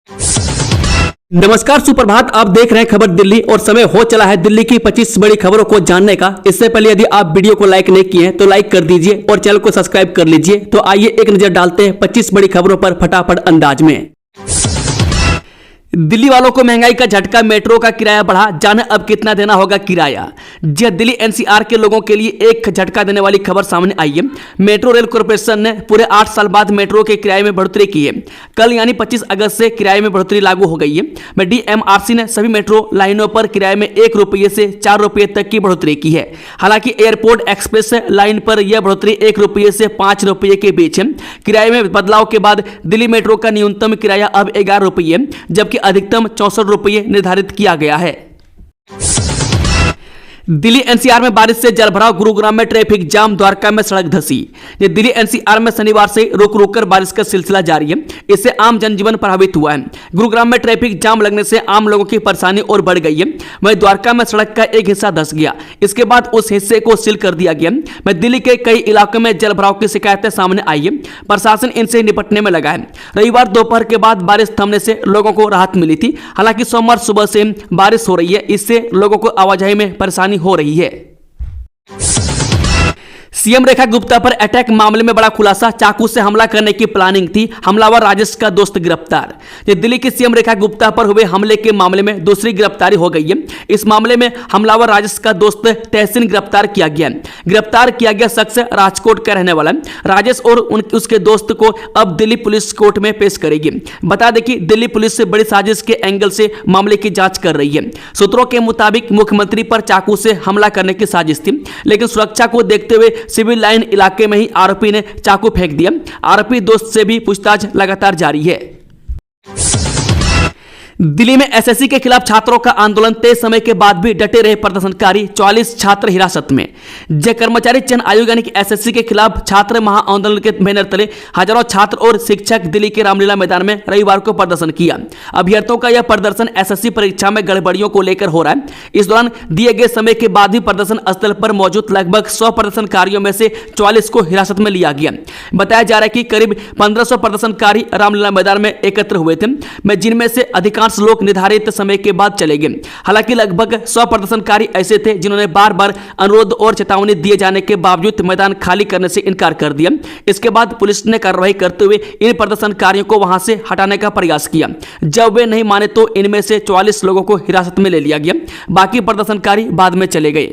नमस्कार, सुप्रभात। आप देख रहे हैं खबर दिल्ली और समय हो चला है दिल्ली की 25 बड़ी खबरों को जानने का। इससे पहले यदि आप वीडियो को लाइक नहीं किए हैं तो लाइक कर दीजिए और चैनल को सब्सक्राइब कर लीजिए। तो आइए एक नजर डालते हैं 25 बड़ी खबरों पर फटाफट अंदाज में। दिल्ली वालों को महंगाई का झटका, मेट्रो का किराया बढ़ा, जाने अब कितना देना होगा किराया। जी दिल्ली एनसीआर के लोगों के लिए एक झटका देने वाली खबर सामने आई है। मेट्रो रेल कॉर्पोरेशन ने पूरे 8 साल बाद मेट्रो के किराए में बढ़ोतरी की है। कल यानी 25 अगस्त से किराए में बढ़ोतरी लागू हो गई है। डीएमआरसी ने सभी मेट्रो लाइनों पर किराए में 1 रुपये से 4 रुपये तक की बढ़ोतरी की है। हालांकि एयरपोर्ट एक्सप्रेस लाइन पर यह बढ़ोतरी 1 रुपये से 5 रुपये के बीच है। किराए में बदलाव के बाद दिल्ली मेट्रो का न्यूनतम किराया अब 11 रुपये जबकि अधिकतम 64 रुपये निर्धारित किया गया है। दिल्ली एनसीआर में बारिश से जलभराव, गुरुग्राम में ट्रैफिक जाम, द्वारका में सड़क धंसी। दिल्ली एनसीआर में शनिवार से रुक रुक कर बारिश का सिलसिला जारी है। इससे आम जनजीवन प्रभावित हुआ है। गुरुग्राम में ट्रैफिक जाम लगने से आम लोगों की परेशानी और बढ़ गई है। वहीं द्वारका में सड़क का एक हिस्सा धंस गया, इसके बाद उस हिस्से को सील कर दिया गया। दिल्ली के कई इलाकों में जलभराव की शिकायतें सामने आई है। प्रशासन इनसे निपटने में लगा है। रविवार दोपहर के बाद बारिश थमने से लोगों को राहत मिली थी। हालांकि सोमवार सुबह से बारिश हो रही है, इससे लोगों को आवाजाही में परेशानी हो रही है। सीएम रेखा गुप्ता पर अटैक मामले में बड़ा खुलासा, चाकू से हमला करने की प्लानिंग थी, हमलावर राजेश का दोस्त गिरफ्तार। दिल्ली की सीएम रेखा गुप्ता पर हुए हमले के मामले में दूसरी गिरफ्तारी हो गई है। इस मामले में हमलावर राजेश का दोस्त तहसीन गिरफ्तार किया गया। गिरफ्तार किया गया शख्स राजकोट का रहने वाला राजेश और उसके दोस्त को अब दिल्ली पुलिस कोर्ट में पेश करेगी। बता दें कि दिल्ली पुलिस से बड़ी साजिश के एंगल से मामले की जांच कर रही है। सूत्रों के मुताबिक मुख्यमंत्री पर चाकू से हमला करने की साजिश थी, लेकिन सुरक्षा को देखते हुए सिविल लाइन इलाके में ही आरोपी ने चाकू फेंक दिया। आरोपी दोस्त से भी पूछताछ लगातार जारी है। दिल्ली में एसएससी के खिलाफ छात्रों का आंदोलन, तेज समय के बाद भी डटे रहे प्रदर्शनकारी, 44 छात्र हिरासत में। जय कर्मचारी चयन आयोग यानी कि एसएससी के खिलाफ छात्र महाआंदोलन के बैनर तले हजारों छात्र और शिक्षक दिल्ली के रामलीला मैदान में रविवार को प्रदर्शन किया। अभ्यर्थियों का यह प्रदर्शन एसएससी परीक्षा में गड़बड़ियों को लेकर हो रहा है। इस दौरान दिए गए समय के बाद भी प्रदर्शन स्थल पर मौजूद लगभग 100 प्रदर्शनकारियों में से 44 को हिरासत में लिया गया। बताया जा रहा है कि करीब 1500 प्रदर्शनकारी रामलीला मैदान में एकत्र हुए थे, जिनमें से अधिकांश लोग निर्धारित समय के बाद चले गए। हालांकि लगभग 100 प्रदर्शनकारी ऐसे थे जिन्होंने बार बार अनुरोध और चेतावनी दिए जाने के बावजूद मैदान खाली करने से इनकार कर दिया। इसके बाद पुलिस ने कार्रवाई करते हुए इन प्रदर्शनकारियों को वहां से हटाने का प्रयास किया। जब वे नहीं माने तो इनमें से 44 लोगों को हिरासत में ले लिया गया। बाकी प्रदर्शनकारी बाद में चले गए।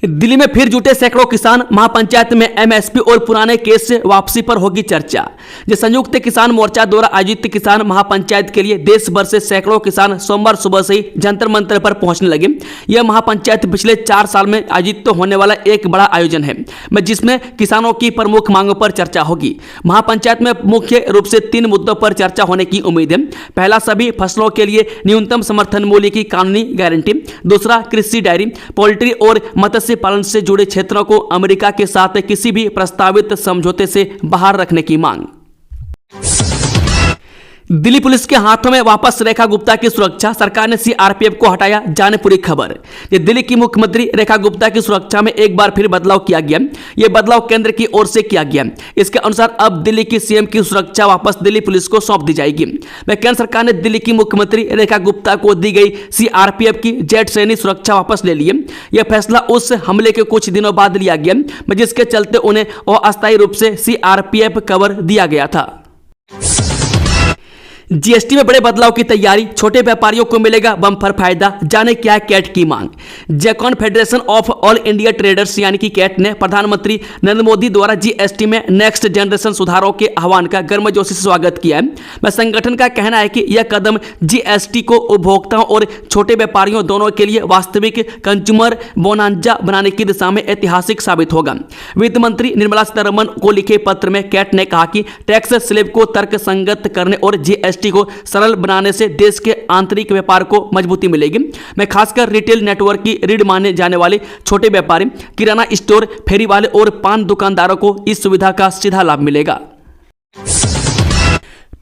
दिल्ली में फिर जुटे सैकड़ों किसान, महापंचायत में एमएसपी और पुराने केस से वापसी पर होगी चर्चा। संयुक्त किसान मोर्चा द्वारा आयोजित किसान महापंचायत के लिए देश भर से सैकड़ों किसान सोमवार सुबह से ही जंतर मंतर पर पहुंचने लगे। यह महापंचायत पिछले 4 साल में आयोजित होने वाला एक बड़ा आयोजन है, जिसमें किसानों की प्रमुख मांगों पर चर्चा होगी। महापंचायत में मुख्य रूप से 3 मुद्दों पर चर्चा होने की उम्मीद है। पहला, सभी फसलों के लिए न्यूनतम समर्थन मूल्य की कानूनी गारंटी। दूसरा, कृषि, डेयरी, पोल्ट्री और मत्स्य पालन से जुड़े क्षेत्रों को अमेरिका के साथ किसी भी प्रस्तावित समझौते से बाहर रखने की मांग। दिल्ली पुलिस के हाथों में वापस रेखा गुप्ता की सुरक्षा, सरकार ने सीआरपीएफ को हटाया, जाने पूरी खबर। दिल्ली की मुख्यमंत्री रेखा गुप्ता की सुरक्षा में एक बार फिर बदलाव किया गया। यह बदलाव केंद्र की ओर से किया गया। इसके अनुसार अब दिल्ली की सीएम की सुरक्षा वापस दिल्ली पुलिस को सौंप दी जाएगी। केंद्र सरकार ने दिल्ली की मुख्यमंत्री रेखा गुप्ता को दी गई सीआरपीएफ की जेट श्रेणी सुरक्षा वापस ले ली है। यह फैसला उस हमले के कुछ दिनों बाद लिया गया, जिसके चलते उन्हें अस्थायी रूप से सीआरपीएफ कवर दिया गया था। जीएसटी में बड़े बदलाव की तैयारी, छोटे व्यापारियों को मिलेगा बम्पर फायदा, जाने क्या है कैट की मांग। जय confederation of all India traders यानी कि कैट ने प्रधानमंत्री नरेंद्र मोदी द्वारा जीएसटी में नेक्स्ट जनरेशन सुधारों के आह्वान का गर्मजोशी से स्वागत किया है। संगठन का कहना है कि यह कदम जीएसटी को उपभोक्ताओं और छोटे व्यापारियों दोनों के लिए वास्तविक कंज्यूमर बोनांजा बनाने की दिशा में ऐतिहासिक साबित होगा। वित्त मंत्री निर्मला सीतारमण को लिखे पत्र में कैट ने कहा कि टैक्स स्लैब को तर्कसंगत करने और जीएसटी को सरल बनाने से देश के आंतरिक व्यापार को मजबूती मिलेगी। खासकर रिटेल नेटवर्क की रीढ़ माने जाने वाले छोटे व्यापारी, किराना स्टोर, फेरी वाले और पान दुकानदारों को इस सुविधा का सीधा लाभ मिलेगा।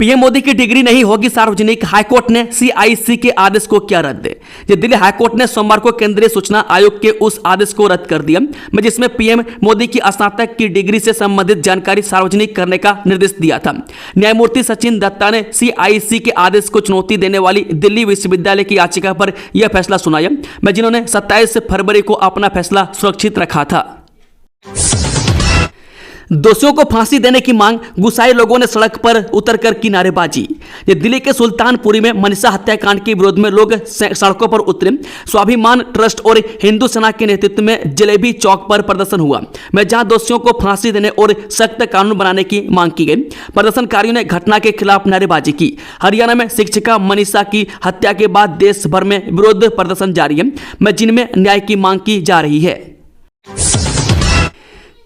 पीएम मोदी की डिग्री नहीं होगी सार्वजनिक, हाईकोर्ट ने सीआईसी के आदेश को किया रद्द। ये दिल्ली हाईकोर्ट ने सोमवार को केंद्रीय सूचना आयोग के उस आदेश को रद्द कर दिया जिसमें पीएम मोदी की स्नातक की डिग्री से संबंधित जानकारी सार्वजनिक करने का निर्देश दिया था। न्यायमूर्ति सचिन दत्ता ने सीआईसी के आदेश को चुनौती देने वाली दिल्ली विश्वविद्यालय की याचिका पर यह फैसला सुनाया जिन्होंने 27 फरवरी को अपना फैसला सुरक्षित रखा था। दोषियों को फांसी देने की मांग, गुस्साए लोगों ने सड़क पर उतरकर की नारेबाजी। ये दिल्ली के सुल्तानपुरी में मनीषा हत्याकांड के विरोध में लोग सड़कों पर उतरे। स्वाभिमान ट्रस्ट और हिंदू सेना के नेतृत्व में जलेबी चौक पर प्रदर्शन हुआ जहां दोषियों को फांसी देने और सख्त कानून बनाने की मांग की गई। प्रदर्शनकारियों ने घटना के खिलाफ नारेबाजी की। हरियाणा में शिक्षिका मनीषा की हत्या के बाद देश भर में विरोध प्रदर्शन जारी है जिनमें न्याय की मांग की जा रही है।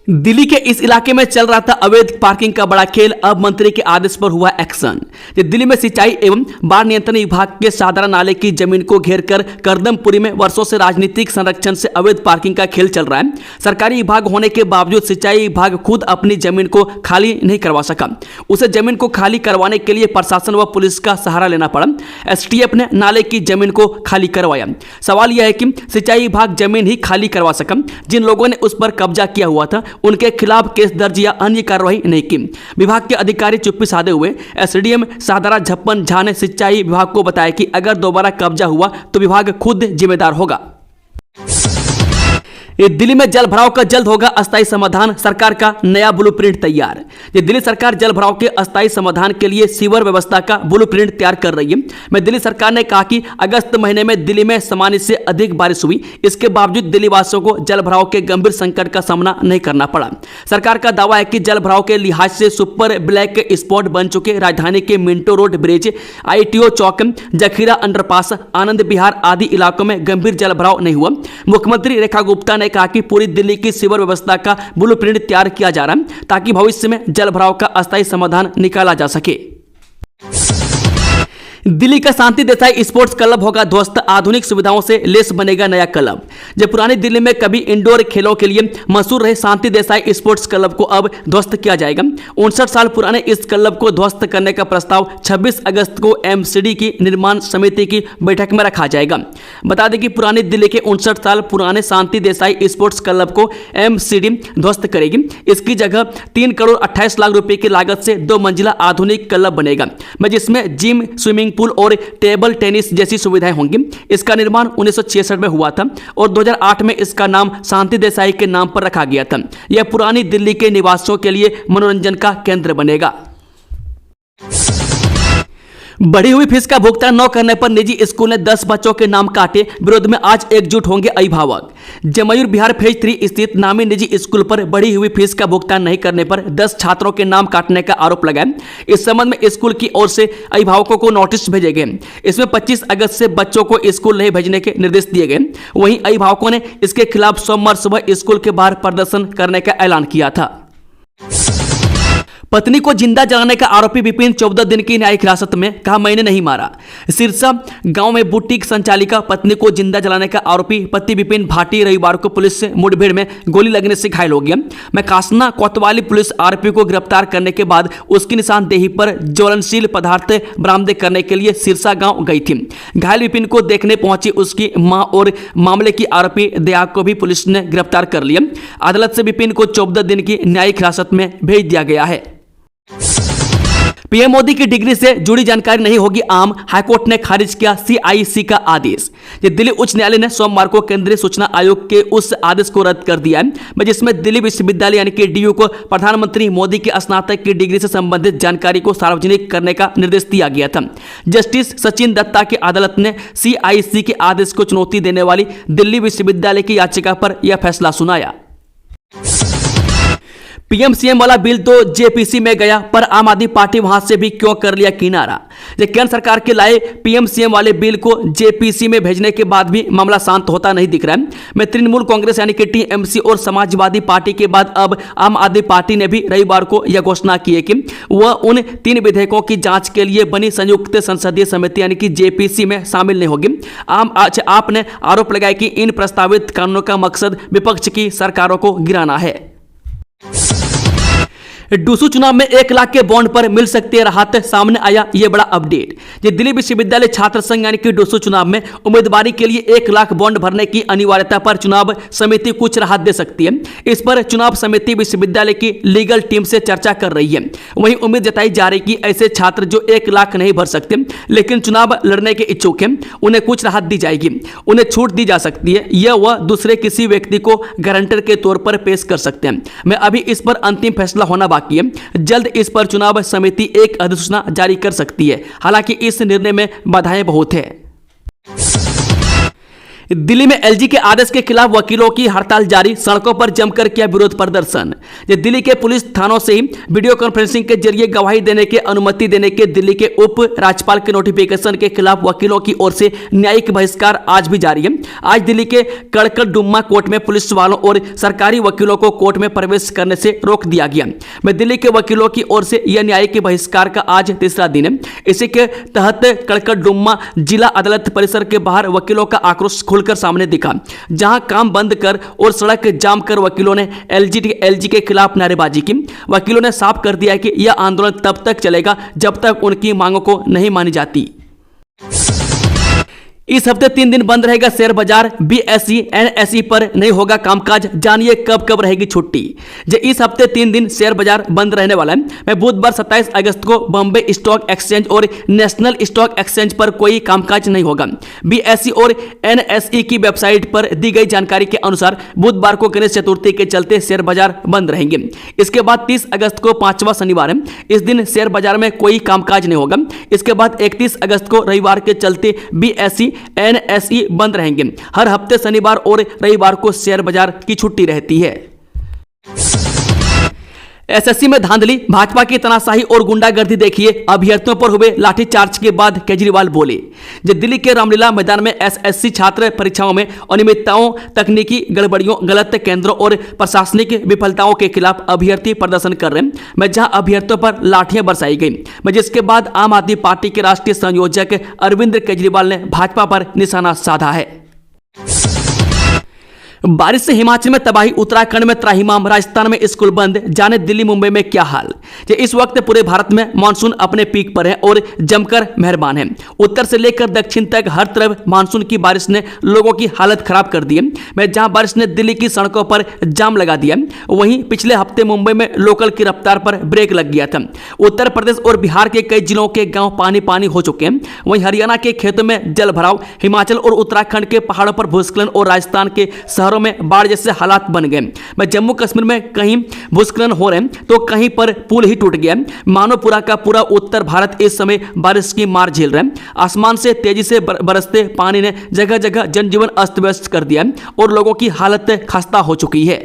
दिल्ली के इस इलाके में चल रहा था अवैध पार्किंग का बड़ा खेल, अब मंत्री के आदेश पर हुआ एक्शन। दिल्ली में सिंचाई एवं बाढ़ नियंत्रण विभाग के सादरा नाले की जमीन को घेरकर करदमपुरी में वर्षों से राजनीतिक संरक्षण से अवैध पार्किंग का खेल चल रहा है। सरकारी विभाग होने के बावजूद सिंचाई विभाग खुद अपनी जमीन को खाली नहीं करवा सका। उसे जमीन को खाली करवाने के लिए प्रशासन व पुलिस का सहारा लेना पड़ा। एसटीएफ ने नाले की जमीन को खाली करवाया। सवाल यह है कि सिंचाई विभाग जमीन ही खाली करवा सका, जिन लोगों ने उस पर कब्जा किया हुआ था उनके खिलाफ केस दर्ज या अन्य कार्रवाई नहीं की। विभाग के अधिकारी चुप्पी साधे हुए। एसडीएम सादरा झप्पन झा ने सिंचाई विभाग को बताया कि अगर दोबारा कब्जा हुआ तो विभाग खुद जिम्मेदार होगा। ये दिल्ली में जल भराव का जल्द होगा अस्थायी समाधान, सरकार का नया ब्लूप्रिंट तैयार। ये दिल्ली सरकार जल भराव के अस्थायी समाधान के लिए सीवर व्यवस्था का ब्लूप्रिंट तैयार कर रही है। दिल्ली सरकार ने कहा कि अगस्त महीने में दिल्ली में सामान्य से अधिक बारिश हुई, इसके बावजूद दिल्ली वासियों को जल भराव के गंभीर संकट का सामना नहीं करना पड़ा। सरकार का दावा है कि जल भराव के लिहाज से सुपर ब्लैक स्पॉट बन चुके राजधानी के मिंटो रोड ब्रिज, आईटीओ चौक, जखीरा अंडरपास, आनंद विहार आदि इलाकों में गंभीर जल भराव नहीं हुआ। मुख्यमंत्री रेखा गुप्ता ने कहा कि पूरी दिल्ली की सीवर व्यवस्था का ब्लूप्रिंट तैयार किया जा रहा है ताकि भविष्य में जल भराव का अस्थायी समाधान निकाला जा सके। दिल्ली का शांति देसाई स्पोर्ट्स क्लब होगा ध्वस्त, आधुनिक सुविधाओं से लेस बनेगा नया क्लब। जब पुरानी दिल्ली में कभी इंडोर खेलों के लिए मशहूर रहे शांति देसाई स्पोर्ट्स क्लब को अब ध्वस्त किया जाएगा। 59 साल पुराने इस क्लब को ध्वस्त करने का प्रस्ताव 26 अगस्त को एमसीडी की निर्माण समिति की बैठक में रखा जाएगा। बता दें कि पुरानी दिल्ली के 59 साल पुराने शांति देसाई स्पोर्ट्स क्लब को एमसीडी ध्वस्त करेगी। इसकी जगह 3 करोड़ 28 लाख रुपए की लागत से 2 मंजिला आधुनिक क्लब बनेगा जिसमें जिम, स्विमिंग पूल और टेबल टेनिस जैसी सुविधाएं होंगी। इसका निर्माण 1966 में हुआ था और 2008 में इसका नाम शांति देसाई के नाम पर रखा गया था। यह पुरानी दिल्ली के निवासियों के लिए मनोरंजन का केंद्र बनेगा। बढ़ी हुई फीस का भुगतान न करने पर निजी स्कूल ने 10 बच्चों के नाम काटे, विरोध में आज एकजुट होंगे अभिभावक। जमयूर बिहार फेज 3 स्थित नामी निजी स्कूल पर बढ़ी हुई फीस का भुगतान नहीं करने पर 10 छात्रों के नाम काटने का आरोप लगा। इस संबंध में स्कूल की ओर से अभिभावकों को नोटिस भेजे गए। इसमें 25 अगस्त से बच्चों को स्कूल नहीं भेजने के निर्देश दिए गए। वहीं अभिभावकों ने इसके खिलाफ सोमवार सुबह स्कूल के बाहर प्रदर्शन करने का ऐलान किया था। पत्नी को जिंदा जलाने का आरोपी विपिन 14 दिन की न्यायिक हिरासत में, कहा मैंने नहीं मारा। सिरसा गांव में बुटीक संचालिका पत्नी को जिंदा जलाने का आरोपी पति विपिन भाटी रविवार को पुलिस से मुठभेड़ में गोली लगने से घायल हो गया। मैकासना कोतवाली पुलिस आरोपी को गिरफ्तार करने के बाद उसकी निशानदेही पर ज्वलनशील पदार्थ बरामद करने के लिए सिरसा गाँव गई थी। घायल विपिन को देखने पहुंची उसकी माँ और मामले की आरोपी दया को भी पुलिस ने गिरफ्तार कर लिया। अदालत से विपिन को 14 दिन की न्यायिक हिरासत में भेज दिया गया है। पीएम मोदी की डिग्री से जुड़ी जानकारी नहीं होगी आम, हाईकोर्ट ने खारिज किया सीआईसी का आदेश। दिल्ली उच्च न्यायालय ने सोमवार को केंद्रीय सूचना आयोग के उस आदेश को रद्द कर दिया है जिसमें दिल्ली विश्वविद्यालय यानी कि डीयू को प्रधानमंत्री मोदी की स्नातक की डिग्री से संबंधित जानकारी को सार्वजनिक करने का निर्देश दिया गया था। जस्टिस सचिन दत्ता की अदालत ने सीआईसी के आदेश को चुनौती देने वाली दिल्ली विश्वविद्यालय की याचिका पर यह फैसला सुनाया। पीएम सीएम वाला बिल तो जेपीसी में गया, पर आम आदमी पार्टी वहां से भी क्यों कर लिया किनारा। केंद्र सरकार के लाए पीएम सीएम वाले बिल को जेपीसी में भेजने के बाद भी मामला शांत होता नहीं दिख रहा है। मैं तृणमूल कांग्रेस यानी कि टीएमसी और समाजवादी पार्टी के बाद अब आम आदमी पार्टी ने भी रविवार को यह घोषणा की है कि वह उन 3 विधेयकों की जांच के लिए बनी संयुक्त संसदीय समिति यानी कि जेपीसी में शामिल नहीं होगी। आपने आरोप लगाया कि इन प्रस्तावित कानूनों का मकसद विपक्ष की सरकारों को गिराना है। डूसू चुनाव में 1 लाख के बॉन्ड पर मिल सकती है राहत, सामने आया यह बड़ा अपडेट। ये दिल्ली विश्वविद्यालय छात्र संघ यानी कि डूसू चुनाव में उम्मीदवारी के लिए 1 लाख बॉन्ड भरने की अनिवार्यता पर चुनाव समिति कुछ राहत दे सकती है। इस पर चुनाव समिति विश्वविद्यालय की लीगल टीम से चर्चा कर रही है। वहीं उम्मीद जताई जा रही कि ऐसे छात्र जो 1 लाख नहीं भर सकते लेकिन चुनाव लड़ने के इच्छुक हैं, उन्हें कुछ राहत दी जाएगी, उन्हें छूट दी जा सकती है या वह दूसरे किसी व्यक्ति को गारंटर के तौर पर पेश कर सकते हैं। मैं अभी इस पर अंतिम फैसला होना बाकी है। जल्द इस पर चुनाव समिति एक अधिसूचना जारी कर सकती है। हालांकि इस निर्णय में बाधाएं बहुत है। दिल्ली में एलजी के आदेश के खिलाफ वकीलों की हड़ताल जारी, सड़कों पर जमकर किया विरोध प्रदर्शन। दिल्ली के पुलिस थानों से ही वीडियो कॉन्फ्रेंसिंग के जरिए गवाही देने की अनुमति देने के दिल्ली के उप राज्यपाल के नोटिफिकेशन के खिलाफ वकीलों की ओर से न्यायिक बहिष्कार आज भी जारी है। आज दिल्ली के कड़कड़डुम्मा कोर्ट में पुलिस वालों और सरकारी वकीलों को कोर्ट में प्रवेश करने से रोक दिया गया। मैं दिल्ली के वकीलों की ओर से यह न्यायिक बहिष्कार का आज तीसरा दिन है। इसी के तहत कड़कड़डुम्मा जिला अदालत परिसर के बाहर वकीलों का आक्रोश खुलकर सामने दिखा, जहां काम बंद कर और सड़क जाम कर वकीलों ने एलजी के खिलाफ नारेबाजी की। वकीलों ने साफ कर दिया कि यह आंदोलन तब तक चलेगा जब तक उनकी मांगों को नहीं मानी जाती। इस हफ्ते 3 दिन बंद रहेगा शेयर बाजार, बीएसई एनएसई पर नहीं होगा कामकाज, जानिए कब कब रहेगी छुट्टी। इस हफ्ते 3 दिन शेयर बाजार बंद रहने वाला है। मैं बुधवार 27 अगस्त को बॉम्बे स्टॉक एक्सचेंज और नेशनल स्टॉक एक्सचेंज पर कोई कामकाज नहीं होगा। बीएसई और एनएसई की वेबसाइट पर दी गई जानकारी के अनुसार बुधवार को गणेश चतुर्थी के चलते शेयर बाजार बंद रहेंगे। इसके बाद 30 अगस्त को 5वां शनिवार है, इस दिन शेयर बाजार में कोई कामकाज नहीं होगा। इसके बाद 31 अगस्त को रविवार के चलते बीएसई एनएसई बंद रहेंगे। हर हफ्ते शनिवार और रविवार को शेयर बाजार की छुट्टी रहती है। एसएससी में धांधली, भाजपा की तनाशाही और गुंडागर्दी देखिए, अभ्यर्थियों पर हुए लाठीचार्ज के बाद केजरीवाल बोले। दिल्ली के रामलीला मैदान में एसएससी छात्र परीक्षाओं में अनियमितताओं, तकनीकी गड़बड़ियों, गलत केंद्रों और प्रशासनिक विफलताओं के खिलाफ अभ्यर्थी प्रदर्शन कर रहे हैं, जहां अभ्यर्थियों पर लाठियां बरसाई गई, जिसके बाद आम आदमी पार्टी के राष्ट्रीय संयोजक अरविंद केजरीवाल ने भाजपा पर निशाना साधा है। बारिश से हिमाचल में तबाही, उत्तराखंड में त्राहिमाम, राजस्थान में स्कूल बंद, जाने दिल्ली मुंबई में क्या हाल। इस वक्त पूरे भारत में मानसून अपने पीक पर है और जमकर मेहरबान है। उत्तर से लेकर दक्षिण तक हर तरफ मानसून की बारिश ने लोगों की हालत खराब कर दी है। जहां बारिश ने दिल्ली की सड़कों पर जाम लगा दिया, वहीं पिछले हफ्ते मुंबई में लोकल की रफ्तार पर ब्रेक लग गया था। उत्तर प्रदेश और बिहार के कई जिलों के गाँव पानी पानी हो चुके हैं। वहीं हरियाणा के खेतों में जल भराव, हिमाचल और उत्तराखंड के पहाड़ों पर भूस्खलन और राजस्थान के शहरों में बाढ़ जैसे हालात बन गए। जम्मू कश्मीर में कहीं भूस्खलन हो रहे हैं तो कहीं पर पुल ही टूट गया। मानो पूरा का पूरा उत्तर भारत इस समय बारिश की मार झेल रहा है। आसमान से तेजी से बरसते पानी ने जगह जगह जनजीवन अस्त व्यस्त कर दिया और लोगों की हालत खस्ता हो चुकी है।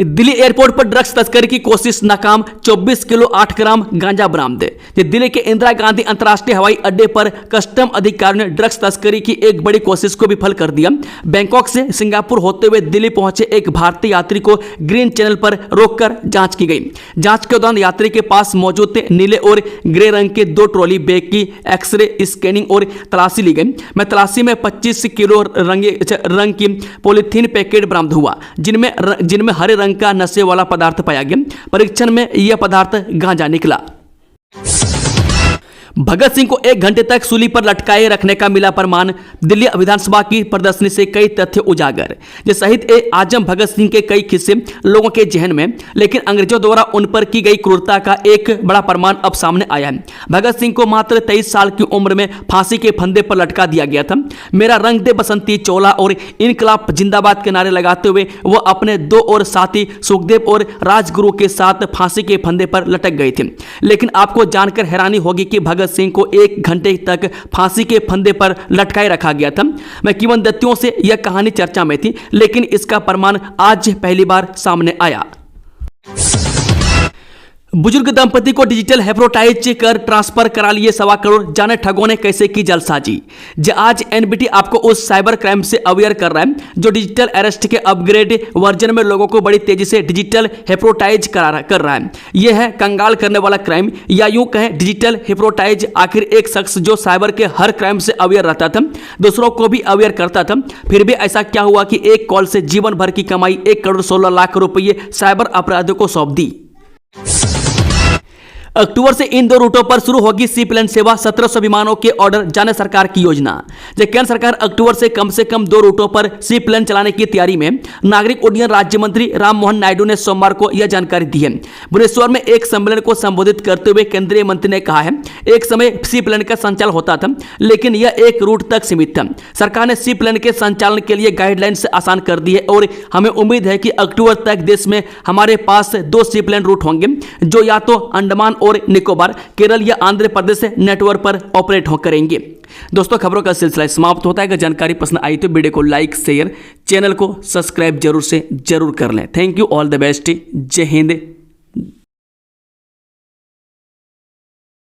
दिल्ली एयरपोर्ट पर ड्रग्स तस्करी की कोशिश नाकाम, 24 किलो 8 ग्राम गांजा बरामद। दिल्ली के इंदिरा गांधी अंतर्राष्ट्रीय हवाई अड्डे पर कस्टम अधिकारियों ने ड्रग्स तस्करी की एक बड़ी कोशिश को विफल कर दिया। बैंकॉक से सिंगापुर होते हुए दिल्ली पहुंचे एक भारतीय यात्री को ग्रीन चैनल पर रोककर जांच की गई। जांच के दौरान यात्री के पास मौजूद नीले और ग्रे रंग के 2 ट्रॉली बैग की एक्सरे स्कैनिंग और तलाशी ली गई। तलाशी में 25 किलो रंग की पॉलीथीन पैकेट बरामद हुआ, जिनमें हरे रंग का नशे वाला पदार्थ पाया गया। परीक्षण में यह पदार्थ गांजा निकला। भगत सिंह को 1 घंटे तक सूली पर लटकाए रखने का मिला प्रमाण, दिल्ली विधानसभा की प्रदर्शनी से कई तथ्य उजागर। शहीद ए आजम भगत सिंह के कई किस्से लोगों के जहन में, लेकिन अंग्रेजों द्वारा उन पर की गई क्रूरता का एक बड़ा प्रमाण अब सामने आया है। भगत सिंह को मात्र 23 साल की उम्र में फांसी के फंदे पर लटका दिया गया था। मेरा रंग दे बसंती चोला और इनकलाब जिंदाबाद के नारे लगाते हुए वह अपने 2 और साथी सुखदेव और राजगुरु के साथ फांसी के फंदे पर लटक गए थे। लेकिन आपको जानकर हैरानी होगी कि भगत सिंह को 1 घंटे तक फांसी के फंदे पर लटकाए रखा गया था। मैं किंवदंतियों से यह कहानी चर्चा में थी, लेकिन इसका प्रमाण आज पहली बार सामने आया। बुजुर्ग दंपति को डिजिटल हेप्रोटाइज कर ट्रांसफर करा लिए 1.25 करोड़, जाने ठगों ने कैसे की जालसाजी। आज एनबीटी आपको उस साइबर क्राइम से अवेयर कर रहा है जो डिजिटल अरेस्ट के अपग्रेड वर्जन में लोगों को बड़ी तेजी से डिजिटल हेप्रोटाइज कर रहा है। यह है कंगाल करने वाला क्राइम, या यूं कहें डिजिटल हेप्रोटाइज। आखिर एक शख्स जो साइबर के हर क्राइम से अवेयर रहता था, दूसरों को भी अवेयर करता था, फिर भी ऐसा क्या हुआ कि एक कॉल से जीवन भर की कमाई 1 करोड़ 16 लाख रुपये साइबर अपराधियों को सौंप दी। अक्टूबर से इन 2 रूटों पर शुरू होगी सी प्लेन सेवा, 1700 विमानों के ऑर्डर, जाने सरकार की योजना। केंद्र सरकार अक्टूबर से कम 2 रूटों पर सी प्लेन चलाने की तैयारी में। नागरिक उड्डयन राज्य मंत्री राममोहन नायडू ने सोमवार को यह जानकारी दी है। भुवनेश्वर में एक सम्मेलन को संबोधित करते हुए केंद्रीय मंत्री ने कहा है, एक समय सी प्लेन का संचालन होता था, लेकिन यह एक रूट तक सीमित था। सरकार ने सी प्लेन के संचालन के लिए गाइडलाइंस आसान कर दी है और हमें उम्मीद है कि अक्टूबर तक देश में हमारे पास 2 सी प्लेन रूट होंगे जो या तो अंडमान और निकोबार, केरल या आंध्र प्रदेश नेटवर्क पर ऑपरेट करेंगे। दोस्तों, खबरों का सिलसिला समाप्त होता है। अगर जानकारी पसंद आई तो वीडियो को लाइक, शेयर, चैनल को सब्सक्राइब जरूर कर लें। Thank you, all the best, जय हिंद।